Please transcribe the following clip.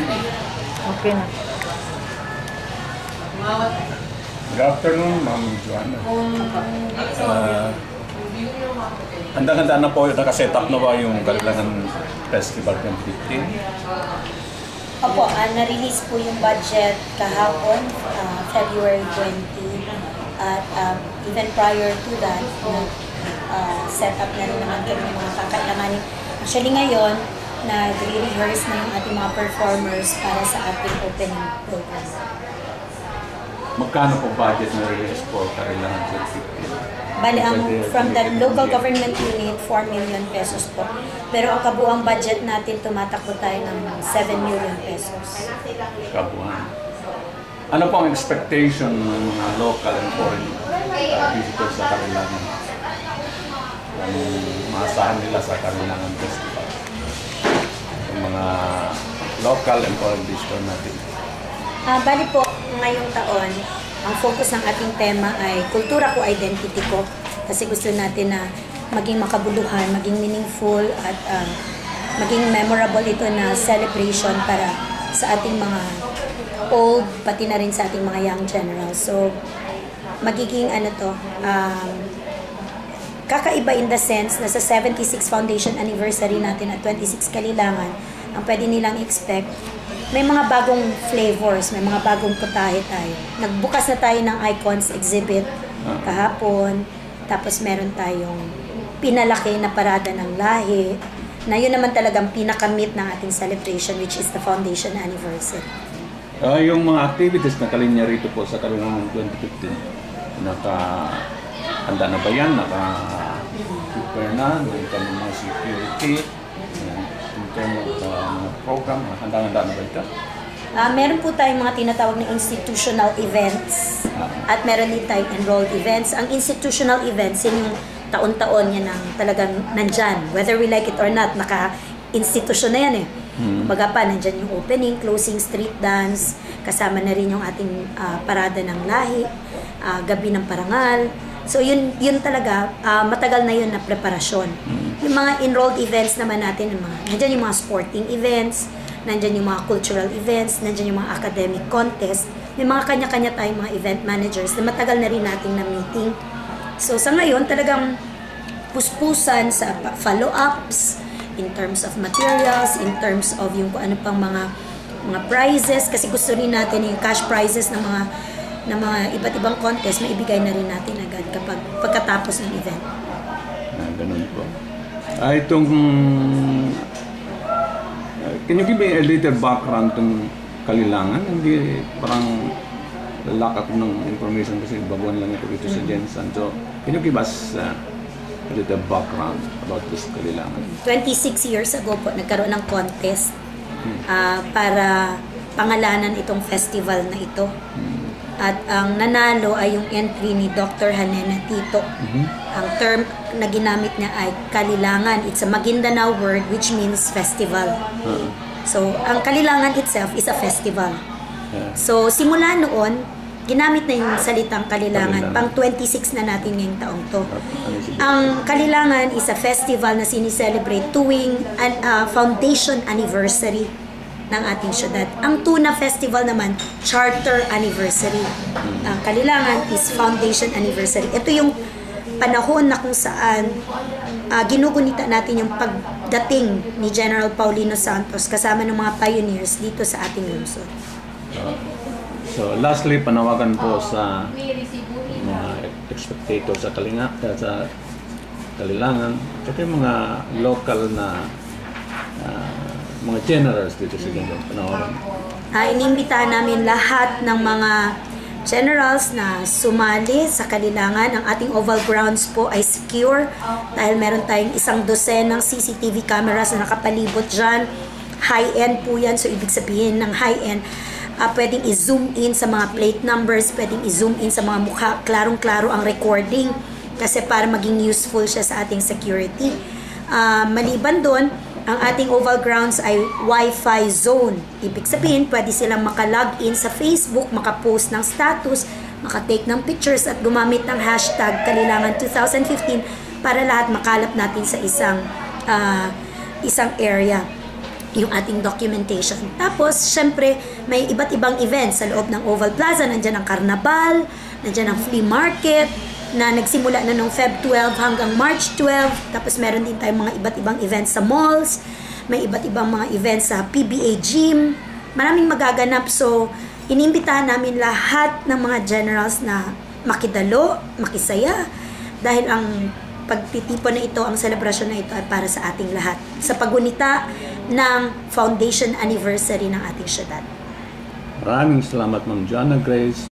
Okay na. Good afternoon, Ma'am Joanna. Handa-handa na po, nakaset up na ba yung Kalilangan Festival 2015? Opo, na-release po yung budget kahapon, February 20. At even prior to that, set up na rin naman kami ng mga kakailanganin. Actually ngayon, nag-rehearse na yung ating mga performers para sa ating opening program. Magkano po budget na release po Kalilangan 2015? Bali, from the local government unit, 4 million pesos po. Pero ang kabuang budget natin, tumatakbo tayo ng 7 million pesos. Kabuuan. Ano po ang expectation ng mga local and foreign visitors sa Kalilangan? Anong maasahan nila sa Kalilangan Festival? Yung mga local and foreign visitors natin. Bali po, ngayong taon, ang focus ng ating tema ay kultura ko, identity ko. Kasi gusto natin na maging makabuluhan, maging meaningful at maging memorable ito na celebration para sa ating mga old, pati na rin sa ating mga young generals. So, magiging kakaiba in the sense na sa 76 foundation anniversary natin at 26 Kalilangan, ang pwede nilang expect, may mga bagong flavors, may mga bagong putahe tayo. Nagbukas na tayo ng icons exhibit kahapon, tapos meron tayong pinalaki na parada ng lahi, na yun naman talagang pinakamit ng ating celebration, which is the foundation anniversary. Yung mga activities na kalinya rito po sa Kalilangan 2015, handa na ba yan? Naka-prepare na? Yung mga security? In terms of program, handa-handa na ba ito? Meron po tayong mga tinatawag na institutional events at meron din tayong enrolled events. Ang institutional events, yun yung taon-taon yan ang talagang nandyan. Whether we like it or not, naka-institution na yan eh. Baga pa, nandyan yung opening, closing, street dance, kasama na rin yung ating parada ng lahi, gabi ng parangal. So yun talaga, matagal na yun na preparasyon. Yung mga enrolled events naman natin, nandyan yung mga sporting events, nandyan yung mga cultural events, nandyan yung mga academic contest. May mga kanya-kanya tayong mga event managers na matagal na rin nating na-meeting. So sa ngayon, talagang puspusan sa follow-ups, in terms of materials, in terms of yung kung ano pang mga prizes, kasi gusto rin natin yung cash prizes ng mga iba't ibang contest, maibigay na rin natin agad pagkatapos ng event. Ganun po. Can you give me a little background ng Kalilangan? Hindi parang lack of ng information kasi baguhan lang ito dito sa Jensen. So, can you give us a little background about this Kalilangan? 26 years ago po, nagkaroon ng contest para pangalanan itong festival na ito. At ang nanalo ay yung entry ni Dr. Hanena Tito. Ang term na ginamit niya ay Kalilangan. It's a Maguindanao word which means festival. So, ang Kalilangan itself is a festival. So, simula noon, ginamit na yung salitang Kalilangan. Pang 26 na natin ngayong taong to. Ang Kalilangan is a festival na sinicelebrate tuwing foundation anniversary ng ating syudad. Ang Tuna Festival naman, Charter Anniversary. Ang Kalilangan is Foundation Anniversary. Ito yung panahon na kung saan ginugunita natin yung pagdating ni General Paulino Santos kasama ng mga pioneers dito sa ating lungsod. So lastly, panawagan po sa mga spectators sa Kalilangan, at yung mga local na mga generals dito sa ganyan panawagan. Inimbitahan namin lahat ng mga generals na sumali sa Kalilangan. Ang ating oval grounds po ay secure dahil meron tayong 12 ng CCTV cameras na nakapalibot dyan. High-end po yan, so ibig sabihin ng high-end, pwedeng i-zoom in sa mga plate numbers, pwedeng i-zoom in sa mga mukha, klarong-klaro ang recording kasi para maging useful siya sa ating security. Maliban doon, ang ating oval grounds ay Wi-Fi zone. Ibig sabihin, pwede silang makalog-in sa Facebook, makapost ng status, makatake ng pictures at gumamit ng hashtag Kalilangan 2015 para lahat makalap natin sa isang area. yung ating documentation. Tapos, syempre, may iba't ibang events sa loob ng Oval Plaza. Nandiyan ang Carnaval, nandiyan ang flea market, na nagsimula na nung Feb 12 hanggang March 12. Tapos, meron din tayong mga iba't ibang events sa malls. May iba't ibang mga events sa PBA Gym. Maraming magaganap. So, inimbitahan namin lahat ng mga generals na makidalo, makisaya. Dahil ang pagtitipon na ito, ang selebrasyon na ito ay para sa ating lahat. Sa pagunita ng foundation anniversary ng ating syudad. Maraming salamat, Ma'am Jana Grace.